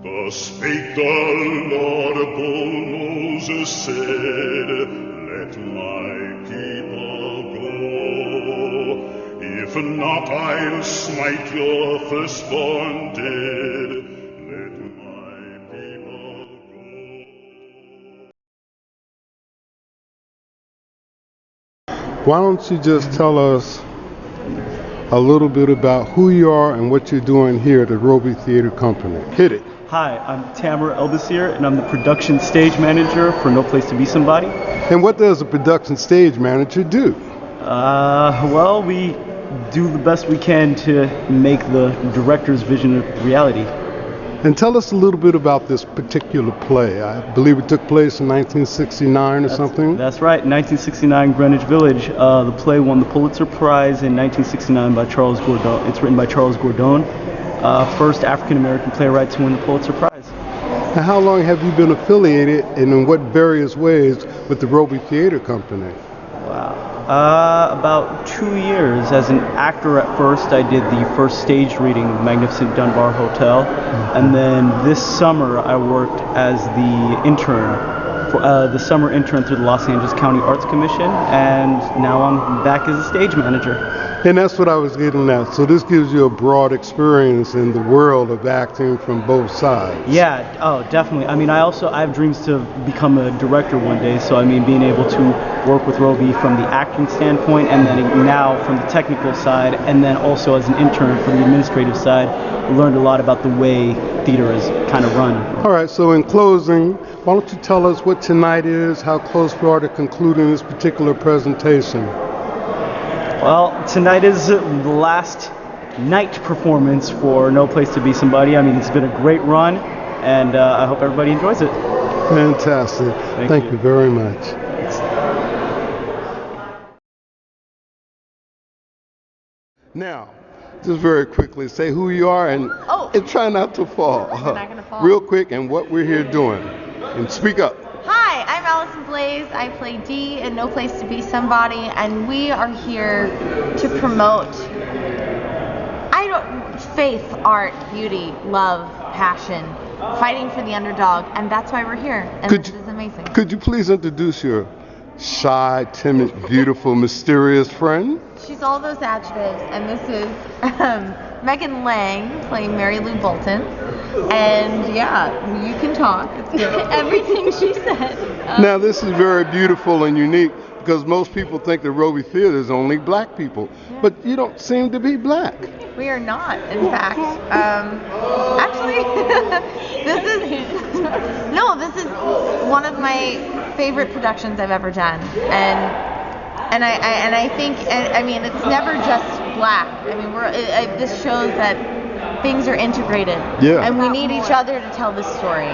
Thus spake the laudable Moses said, let my people go. If not, I'll smite your firstborn dead. Let my people go. Why don't you just tell us a little bit about who you are and what you're doing here at the Roby Theater Company? Hit it. Hi, I'm Tamara Eldesir, and I'm the production stage manager for No Place to Be Somebody. And what does a production stage manager do? Well, we do the best we can to make the director's vision a reality. And tell us a little bit about this particular play. I believe it took place in 1969 or something? That's right, 1969 Greenwich Village. The play won the Pulitzer Prize in 1969 by Charles Gordon. It's written by Charles Gordon, first African-American playwright to win the Pulitzer Prize. And how long have you been affiliated, and in what various ways, with the Roby Theater Company? Wow. About 2 years. As an actor at first, I did the first stage reading of Magnificent Dunbar Hotel, and then this summer I worked as the intern, the summer intern through the Los Angeles County Arts Commission, and now I'm back as a stage manager. And that's what I was getting at. So this gives you a broad experience in the world of acting from both sides. Yeah, oh, definitely. I mean, I have dreams to become a director one day, so I mean, being able to work with Roby from the acting standpoint, and then now from the technical side, and then also as an intern from the administrative side, I learned a lot about the way theater is kind of run. All right, so in closing, why don't you tell us what tonight is, how close we are to concluding this particular presentation? Well, tonight is the last night performance for No Place to Be Somebody. I mean, it's been a great run, and I hope everybody enjoys it. Fantastic. Thank you very much. Now, just very quickly, say who you are and try not to fall. You're not gonna fall. Real quick, and what we're here doing. And speak up. Hi, I'm Allison Blaze. I play Dee in No Place to Be Somebody, and we are here to promote faith, art, beauty, love, passion, fighting for the underdog, and that's why we're here. And this is amazing. Could you please introduce your shy, timid, beautiful, mysterious friend? She's all those adjectives, and this is Megan Lang playing Mary Lou Bolton. And yeah, you can talk. It's good. Everything she said. Now this is very beautiful and unique because most people think the Roby Theater is only black people, but you don't seem to be black. We are not, in fact. Actually, this is one of my favorite productions I've ever done, and I think, I mean, it's never just black. I mean, this shows that things are integrated, and we need each other to tell this story.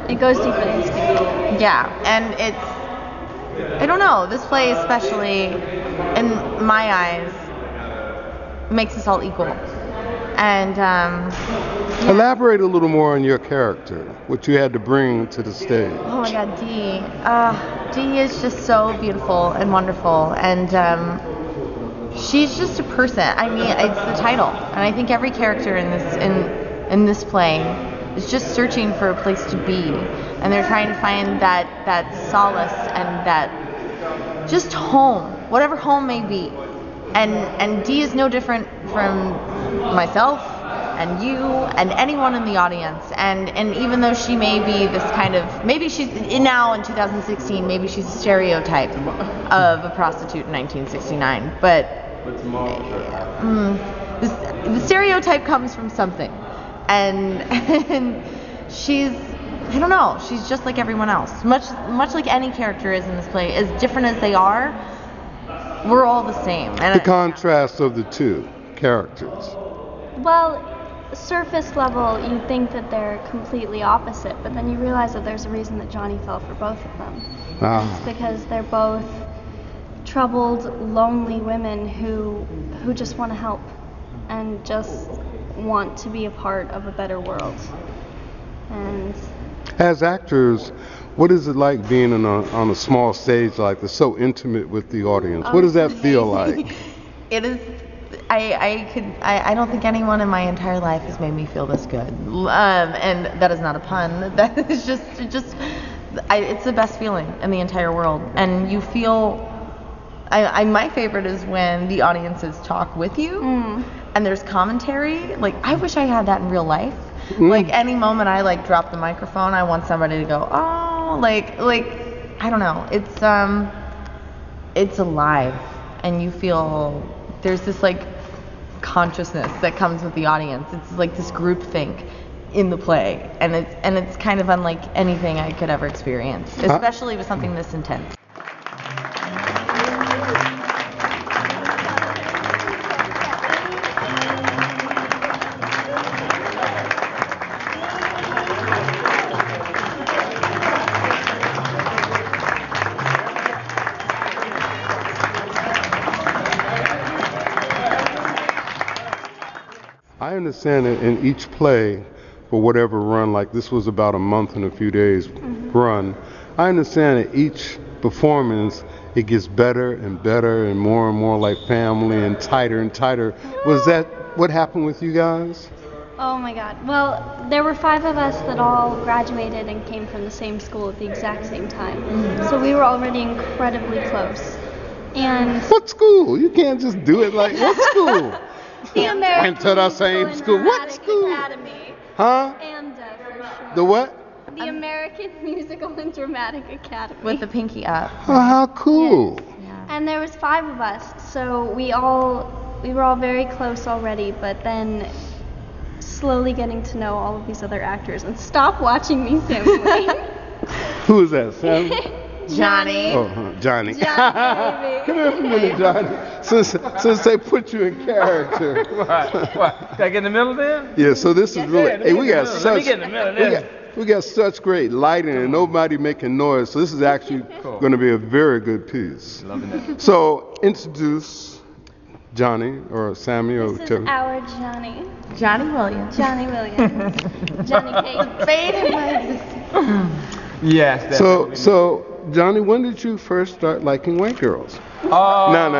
It goes deeper than skin. Yeah, and it's, I don't know, this play especially, in my eyes, makes us all equal. And elaborate a little more on your character, what you had to bring to the stage. Oh my God, Dee. Dee is just so beautiful and wonderful, and she's just a person. I mean, it's the title, and I think every character in this play is just searching for a place to be, and they're trying to find that solace and that just home, whatever home may be. And Dee is no different from myself and you and anyone in the audience. And even though she may be this kind of, maybe she's now in 2016, maybe she's a stereotype of a prostitute in 1969. But the stereotype comes from something, and she's, I don't know, she's just like everyone else. Much like any character is in this play, as different as they are, we're all the same. And the contrast of the two characters. Well, surface level, you think that they're completely opposite, but then you realize that there's a reason that Johnny fell for both of them. It's because they're both troubled, lonely women who just want to help and just want to be a part of a better world. And as actors, what is it like being on a small stage like this, so intimate with the audience? What does that feel like? It is I don't think anyone in my entire life has made me feel this good. And that is not a pun. That is it's the best feeling in the entire world. And you feel, my favorite is when the audiences talk with you and there's commentary. Like, I wish I had that in real life. Like, any moment I like drop the microphone, I want somebody to go, oh, like, I don't know. It's alive, and you feel there's this like consciousness that comes with the audience. It's like this group think in the play, and it's kind of unlike anything I could ever experience, especially with something this intense. I understand that in each play, for whatever run, like this was about a month and a few days run, I understand that each performance, it gets better and better and more like family and tighter and tighter. Was that what happened with you guys? Oh my God. Well, there were 5 of us that all graduated and came from the same school at the exact same time. So we were already incredibly close. And what school? You can't just do it like, what school? The American Went to the same school. What school? Academy. Huh? And for sure. The what? The American Musical and Dramatic Academy. With the pinky up. Oh, how cool. Yeah. And there was 5 of us, so we were all very close already, but then slowly getting to know all of these other actors. And stop watching me, Sammy Wayne. Who is that, Sam? Johnny. Oh, Johnny. Johnny, baby. Come here for a minute, Johnny. Since they put you in character. What? Can I get in the middle there? Yeah, so this is really. Hey, we got Let me get in the middle there. we got such great lighting and nobody making noise. So this is actually going to be a very good piece. Loving it. So introduce Johnny or Sammy or This is whichever. our Johnny. Johnny Williams. Johnny Williams. Johnny Cage. Fade in my existence. Yes. So Johnny, when did you first start liking white girls? Oh. No.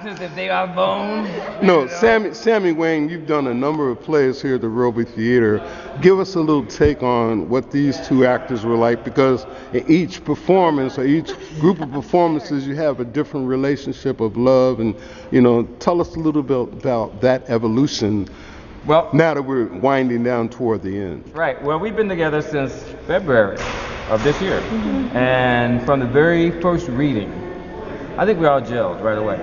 Since the day I was born. No, Sammy Wayne, you've done a number of plays here at the Roby Theater. Give us a little take on what these 2 actors were like, because in each performance or each group of performances, you have a different relationship of love, and tell us a little bit about that evolution. Well, now that we're winding down toward the end. Right. Well, we've been together since February of this year, and from the very first reading, I think we all gelled right away.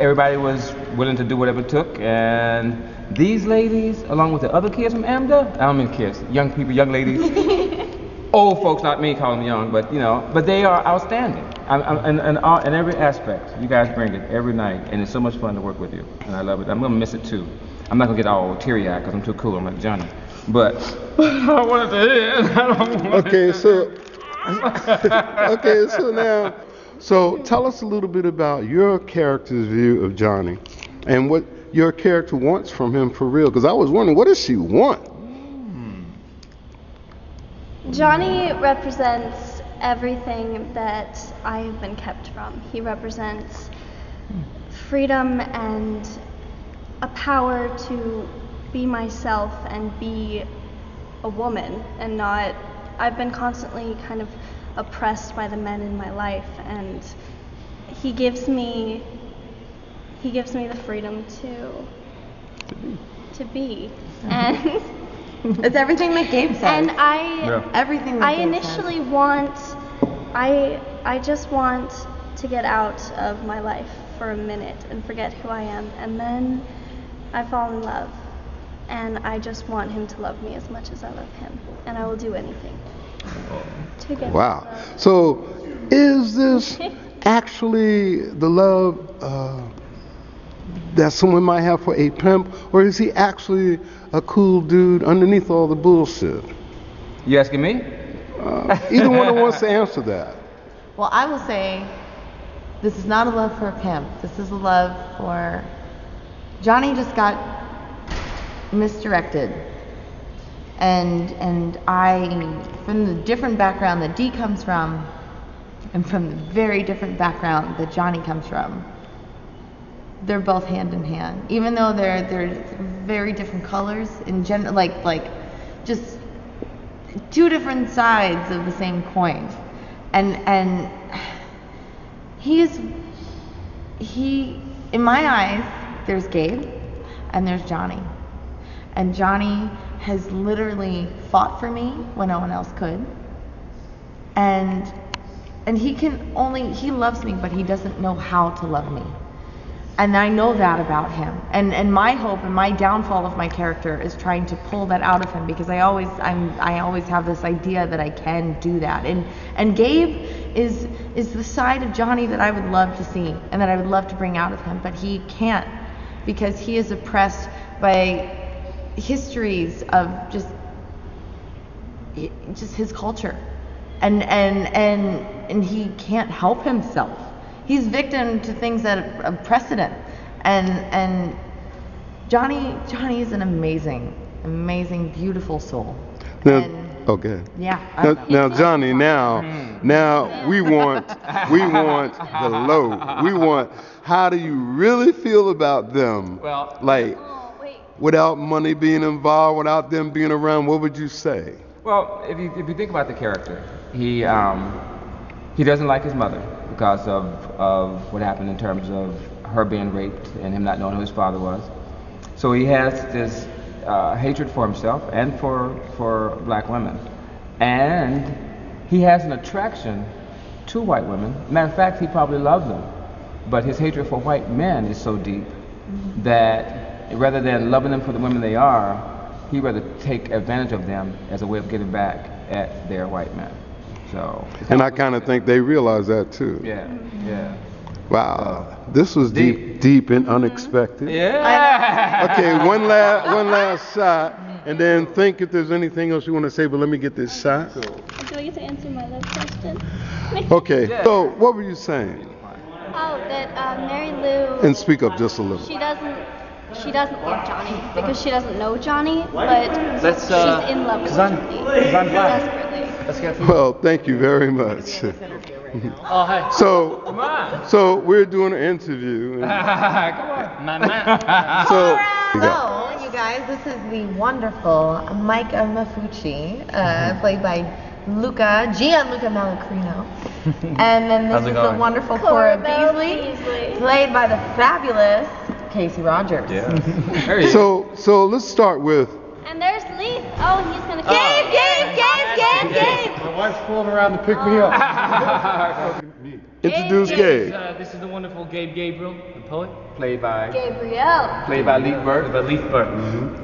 Everybody was willing to do whatever it took, and these ladies, along with the other kids from AMDA, I don't mean kids, young people, young ladies, old folks, not me calling them young, but but they are outstanding. In every aspect, you guys bring it every night, and it's so much fun to work with you, and I love it. I'm gonna miss it too. I'm not gonna get all teary-eyed because I'm too cool. I'm like Johnny, but I wanted to hear. So tell us a little bit about your character's view of Johnny, and what your character wants from him for real. Because I was wondering, what does she want? Johnny represents everything that I have been kept from. He represents freedom and a power to be myself and be a woman and not. I've been constantly kind of oppressed by the men in my life, and he gives me the freedom to be. And it's everything that Gabe says. And everything that I Gabe initially says. I just want to get out of my life for a minute and forget who I am, and then I fall in love, and I just want him to love me as much as I love him, and I will do anything to get Wow. his love. So is this actually the love that someone might have for a pimp, or is he actually a cool dude underneath all the bullshit? You asking me? Either one wants to answer that. Well, I will say, this is not a love for a pimp. This is a love for... Johnny just got misdirected. And I, from the different background that Dee comes from, and from the very different background that Johnny comes from, they're both hand in hand. Even though they're very different colors in general, like just two different sides of the same coin. And he, in my eyes, there's Gabe and there's Johnny. And Johnny has literally fought for me when no one else could. And he loves me, but he doesn't know how to love me. And I know that about him. And my hope and my downfall of my character is trying to pull that out of him, because I always have this idea that I can do that. And Gabe is the side of Johnny that I would love to see and that I would love to bring out of him, but he can't, because he is oppressed by histories of just his culture. And he can't help himself. He's victim to things that are precedent. And Johnny is an amazing, beautiful soul. Okay. Yeah. Now, Johnny, now we want the low. We want, how do you really feel about them? Well, without money being involved, without them being around, what would you say? Well, if you think about the character, he doesn't like his mother because of what happened in terms of her being raped and him not knowing who his father was. So he has this hatred for himself and for black women. And he has an attraction to white women. Matter of fact, he probably loves them. But his hatred for white men is so deep that rather than loving them for the women they are, he'd rather take advantage of them as a way of getting back at their white men. So. And I kind of think they realize that too. Yeah. Wow, this was deep and unexpected. Yeah. Okay, one last shot, and then think if there's anything else you want to say. But let me get this shot. Do I get to answer my last question? Okay. So what were you saying? Oh, that Mary Lou. And speak up just a little. She doesn't love Johnny because she doesn't know Johnny, but she's in love with Johnny. Because I'm black. Desperately. Let's get Well, thank you very much. Oh, hey. So we're doing an interview. Come on. My man. So So, you guys, this is the wonderful Micah Mafucci, played by Gianluca Malacrino. And then this is the wonderful Cora Beasley, played by the fabulous Casey Rogers. Yeah. so let's start with. And there's Lee. Oh, he's gonna. Gabe! My wife's fooling around to pick me up. Introduce Gabe. This is the wonderful Gabe Gabriel, the poet. Played by Gabrielle. Leaf Bird.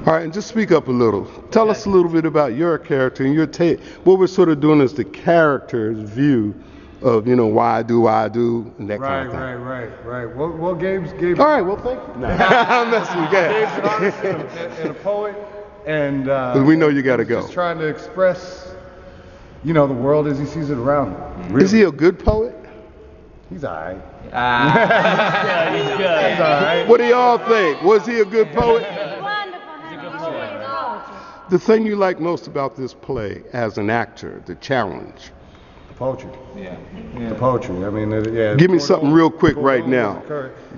All right, and just speak up a little. Tell us a little bit about your character and your take. What we're sort of doing is the character's view of, why I do, and that kind of thing. Right. Well, Gabe's. All right, well, thank you. No. I'm messing with Gabe's an Gabe. artist and a poet, and we know you got to go. Just trying to express, the world as he sees it around him. Really. Is he a good poet? He's all right. He's good. He's all right. What do y'all think? Was he a good poet? The thing you like most about this play as an actor, the challenge. Poetry. Yeah. The poetry. I mean, Give me something real quick right now.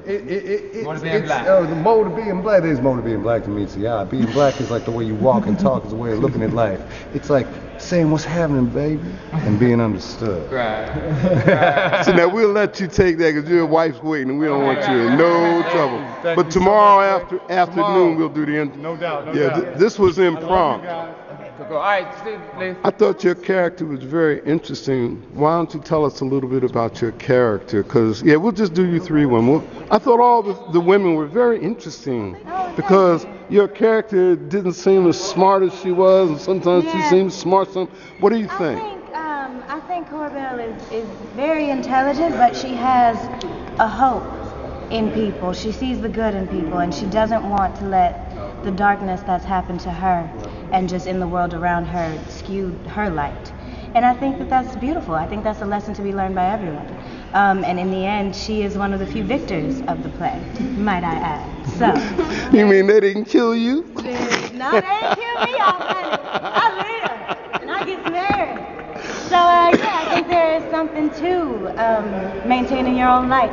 It's More to being black. the mode of being black. There's more to being black to me. So yeah, being black is like the way you walk and talk, is the way of looking at life. It's like saying what's happening, baby, and being understood. Right. So now we'll let you take that because your wife's waiting and we don't want you in no trouble. But tomorrow afternoon we'll do the interview. No doubt. This was impromptu. All right, Steve, please. I thought your character was very interesting. Why don't you tell us a little bit about your character? Because, we'll just do you three women. I thought all the women were very interesting because your character didn't seem as smart as she was, and sometimes she seems smart. What do you think? I think Corbell is very intelligent, but she has a hope in people. She sees the good in people, and she doesn't want to let the darkness that's happened to her and just in the world around her skew her light. And I think that's beautiful. I think that's a lesson to be learned by everyone. And in the end, she is one of the few victors of the play, might I add. So. You mean they didn't kill you? No, they didn't kill me. I live and I get married. So I think something to maintaining your own light.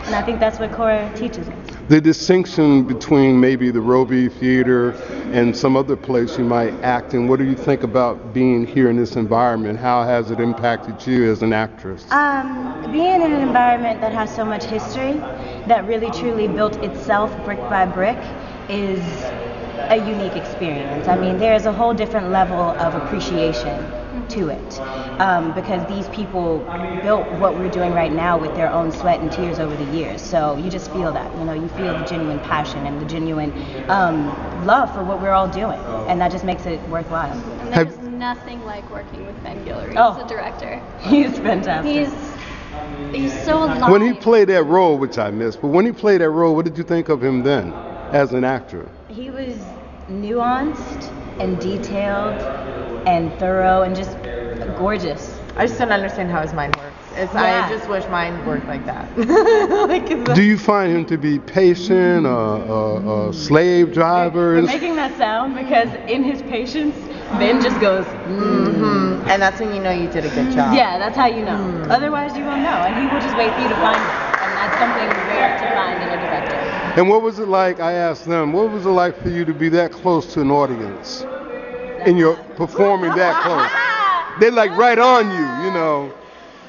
And I think that's what Cora teaches us. The distinction between maybe the Roby Theater and some other place you might act in, what do you think about being here in this environment? How has it impacted you as an actress? Being in an environment that has so much history, that really truly built itself brick by brick, is a unique experience. I mean, there is a whole different level of appreciation to it, because these people built what we're doing right now with their own sweat and tears over the years. So you just feel that, you feel the genuine passion and the genuine love for what we're all doing, and that just makes it worthwhile. And there's nothing like working with Ben Guillory as a director. He's fantastic. He's so alive. When he played that role, which I missed, but when he played that role, what did you think of him then as an actor? He was nuanced and detailed and thorough and just gorgeous. I just don't understand how his mind works. I just wish mine worked like that. Do you find him to be patient, a slave driver? You're making that sound because in his patience, Ben just goes, mm-hmm. And that's when you know you did a good job. Yeah, that's how you know. Otherwise, you won't know, and he will just wait for you to find it. And that's something rare to find in a director. And what was it like, I asked them, what was it like for you to be that close to an audience? And you're performing that close. They're like right on you.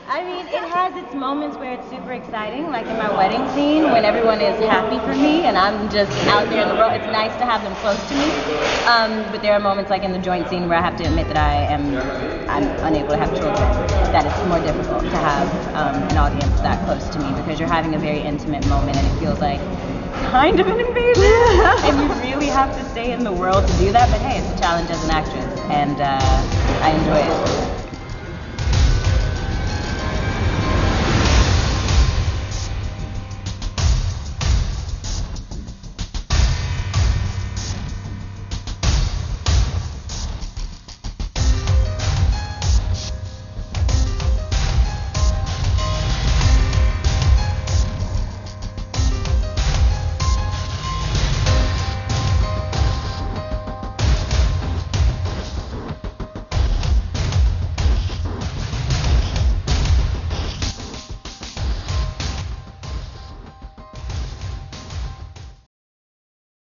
I mean, it has its moments where it's super exciting, like in my wedding scene when everyone is happy for me and I'm just out there in the world. It's nice to have them close to me. But there are moments like in the joint scene where I have to admit that I'm unable to have children. That it's more difficult to have an audience that close to me because you're having a very intimate moment and it feels like kind of an invasion. And you really have to stay in the world to do that. But hey, it's a challenge as an actress and I enjoy it.